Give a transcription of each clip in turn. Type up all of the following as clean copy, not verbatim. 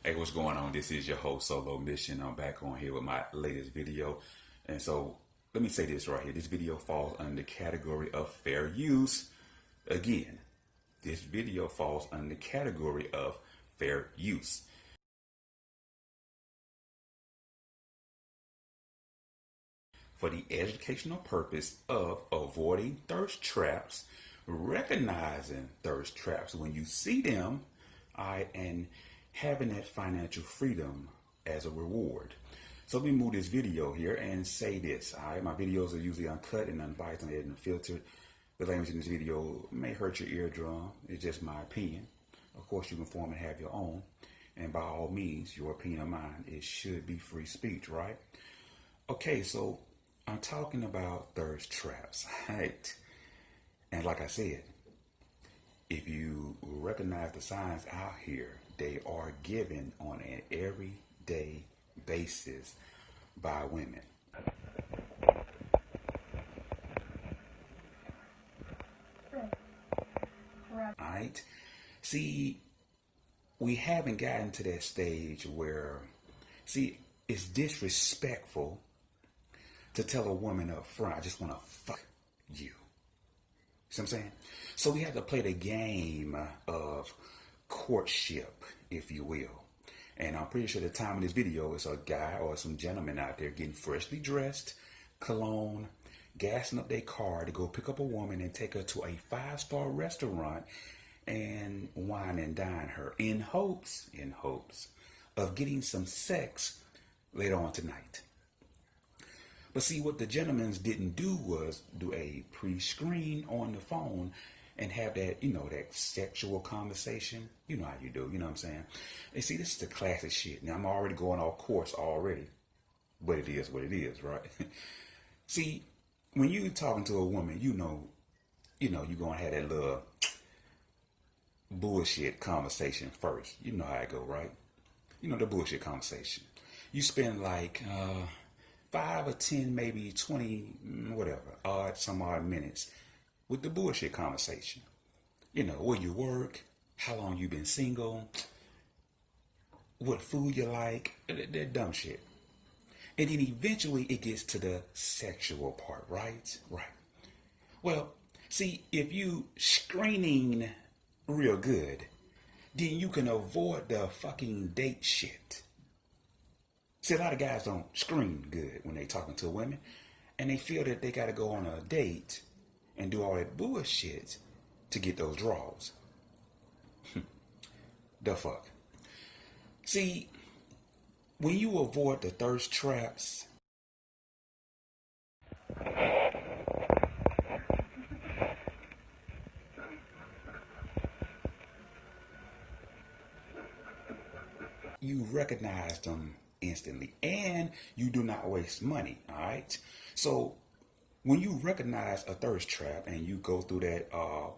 Hey, what's going on? This is your host, Solo Mission. I'm back on here with my latest video. And so, let me say this right here. This video falls under the category of fair use. Again, this video falls under the category of fair use. For the educational purpose of avoiding thirst traps, recognizing thirst traps when you see them, and having that financial freedom as a reward. So let me move this video here and say this. All right, my videos are usually uncut and unbiased and filtered. The language in this video may hurt your eardrum. It's just my opinion. Of course, you can form and have your own. And by all means, your opinion of mine, it should be free speech, right? Okay, so I'm talking about thirst traps, right? And like I said, if you recognize the signs out here, they are given on an everyday basis by women. Alright? See, we haven't gotten to that stage where, see, it's disrespectful to tell a woman up front, I just want to fuck you. See what I'm saying? So we have to play the game of courtship, if you will. And I'm pretty sure the time of this video is a guy or some gentleman out there getting freshly dressed, cologne, gassing up their car to go pick up a woman and take her to a 5-star restaurant and wine and dine her in hopes of getting some sex later on tonight. But see, what the gentlemen didn't do was do a pre-screen on the phone and have that, that sexual conversation. You know how you do, you know what I'm saying? And see, this is the classic shit. Now, I'm already going off course already, but it is what it is, right? See, when you talking to a woman, you're going to have that little bullshit conversation first. You know how it go, right? The bullshit conversation. You spend like 5 or 10, maybe 20, whatever, some odd minutes with the bullshit conversation. Where you work, how long you been single, what food you like, that dumb shit. And then eventually it gets to the sexual part, right? Right. Well, see, if you screening real good, then you can avoid the fucking date shit. See, a lot of guys don't screen good when they talking to women, and they feel that they got to go on a date and do all that bullshit to get those draws. The fuck. See, when you avoid the thirst traps, you recognize them instantly, and you do not waste money. All right. So when you recognize a thirst trap and you go through that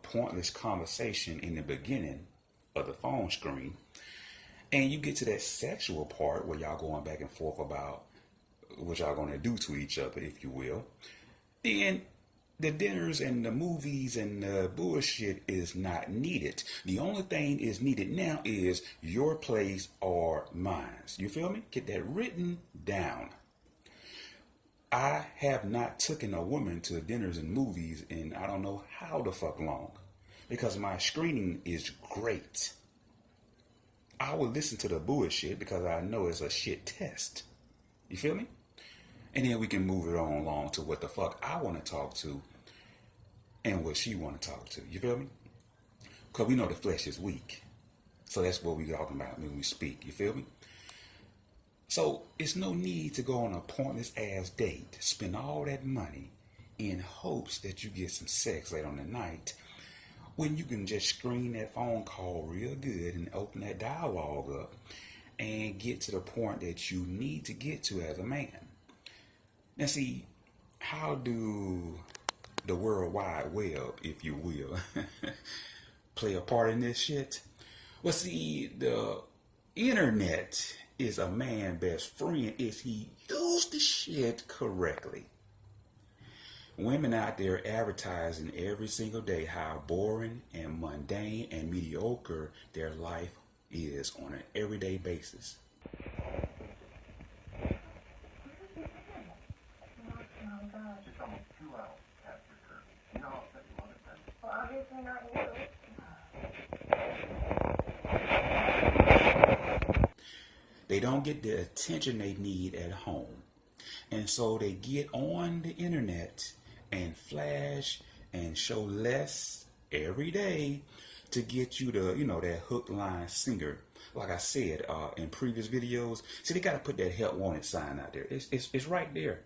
pointless conversation in the beginning of the phone screen, and you get to that sexual part where y'all going back and forth about what y'all going to do to each other, if you will, then the dinners and the movies and the bullshit is not needed. The only thing is needed now is your place or mine. You feel me? Get that written down. I have not taken a woman to dinners and movies in I don't know how the fuck long, because my screening is great. I will listen to the bullshit because I know it's a shit test. You feel me? And then we can move it on along to what the fuck I want to talk to and what she want to talk to. You feel me? Because we know the flesh is weak. So that's what we talking about when we speak. You feel me? So it's no need to go on a pointless ass date, spend all that money in hopes that you get some sex later on the night, when you can just screen that phone call real good and open that dialogue up and get to the point that you need to get to as a man. Now see, how do the World Wide Web, if you will, play a part in this shit? Well, see, the internet is a man's best friend if he used the shit correctly. Women out there advertising every single day how boring and mundane and mediocre their life is on an everyday basis. They don't get the attention they need at home. And so they get on the internet and flash and show less every day to get you to, that hook, line, singer. Like I said in previous videos, see, they got to put that help wanted sign out there. It's right there.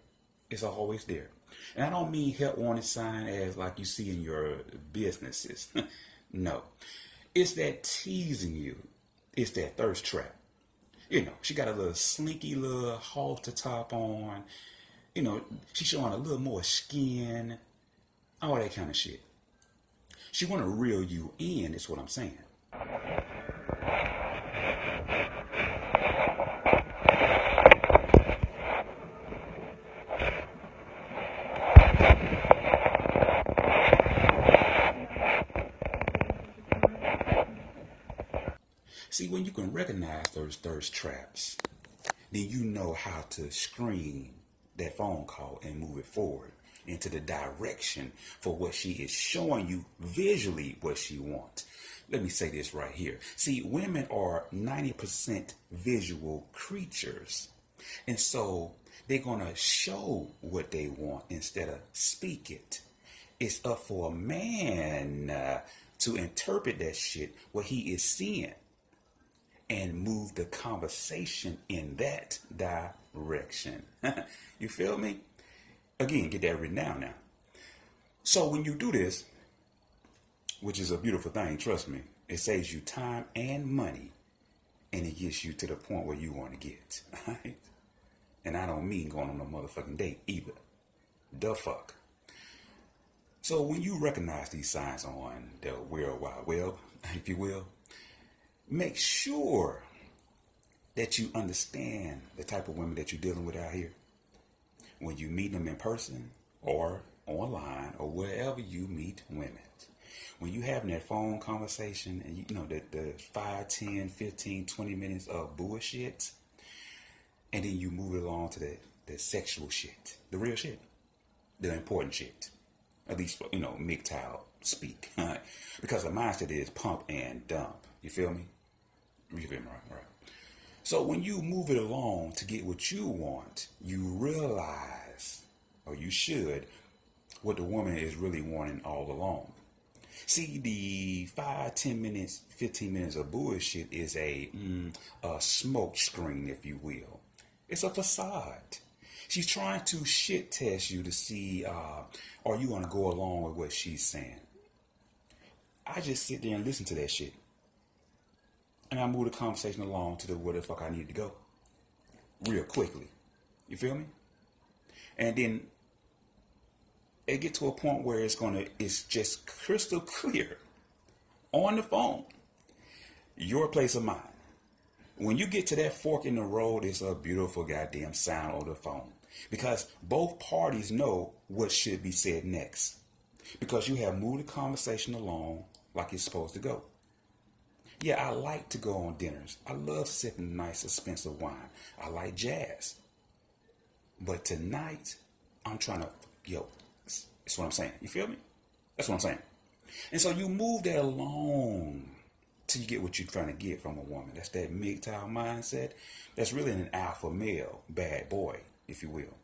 It's always there. And I don't mean help wanted sign as like you see in your businesses. No. It's that teasing you. It's that thirst trap. She got a little slinky little halter top on. She's showing a little more skin. All that kind of shit. She want to reel you in, is what I'm saying. See, when you can recognize those thirst traps, then you know how to screen that phone call and move it forward into the direction for what she is showing you visually what she wants. Let me say this right here. See, women are 90% visual creatures. And so they're going to show what they want instead of speak it. It's up for a man to interpret that shit, what he is seeing, and move the conversation in that direction. You feel me? Again, get that written down now. So when you do this, which is a beautiful thing, trust me, it saves you time and money, and it gets you to the point where you want to get. Right? And I don't mean going on a motherfucking date either. The fuck. So when you recognize these signs on the World Wide Web, if you will, make sure that you understand the type of women that you're dealing with out here. When you meet them in person or online or wherever you meet women. When you having that phone conversation and the 5, 10, 15, 20 minutes of bullshit, and then you move it along to the sexual shit, the real shit, the important shit. At least, Mgtow speak. Because the mindset is pump and dump. You feel me? You feel me? Right. So when you move it along to get what you want, you realize, or you should, what the woman is really wanting all along. See, the 5, 10 minutes, 15 minutes of bullshit is a smoke screen, if you will. It's a facade. She's trying to shit test you to see, are you going to go along with what she's saying? I just sit there and listen to that shit. And I move the conversation along to where the fuck I need to go. Real quickly. You feel me? And then it get to a point where it's just crystal clear on the phone. Your place of mind. When you get to that fork in the road, it's a beautiful goddamn sound on the phone. Because both parties know what should be said next. Because you have moved the conversation along like it's supposed to go. Yeah, I like to go on dinners. I love sipping nice, expensive wine. I like jazz. But tonight, I'm trying to, that's what I'm saying. You feel me? That's what I'm saying. And so you move that along till you get what you're trying to get from a woman. That's that Mgtow mindset. That's really an alpha male, bad boy, if you will.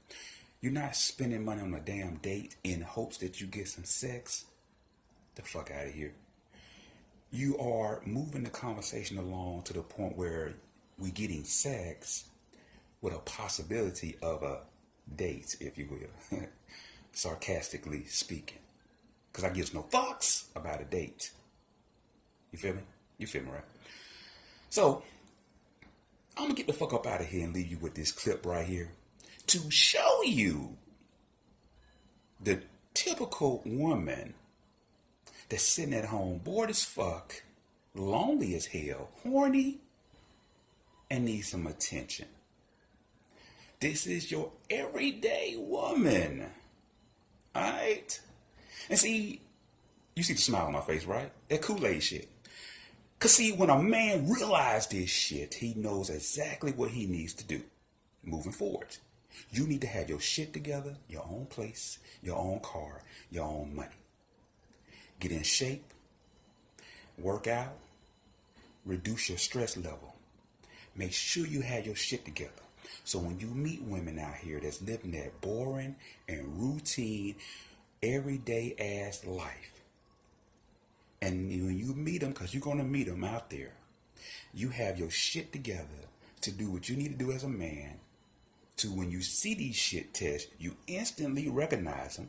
You're not spending money on a damn date in hopes that you get some sex. The fuck out of here. You are moving the conversation along to the point where we're getting sex with a possibility of a date, if you will. Sarcastically speaking. Because I gives no fucks about a date. You feel me? You feel me, right? So, I'm going to get the fuck up out of here and leave you with this clip right here to show you the typical woman that's sitting at home, bored as fuck, lonely as hell, horny, and needs some attention. This is your everyday woman. Alright? And see, you see the smile on my face, right? That Kool-Aid shit. Cause see, when a man realizes this shit, he knows exactly what he needs to do moving forward. You need to have your shit together, your own place, your own car, your own money. Get in shape, work out, reduce your stress level. Make sure you have your shit together. So when you meet women out here that's living that boring and routine, everyday ass life, and when you meet them, because you're going to meet them out there, you have your shit together to do what you need to do as a man, to when you see these shit tests, you instantly recognize them,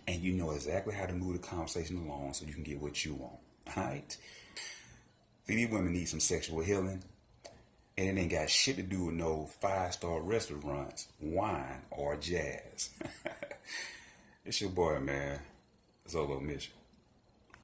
and you know exactly how to move the conversation along so you can get what you want. All right? See, these women need some sexual healing, and it ain't got shit to do with no 5-star restaurants, wine, or jazz. It's your boy, man. Zolo Mission.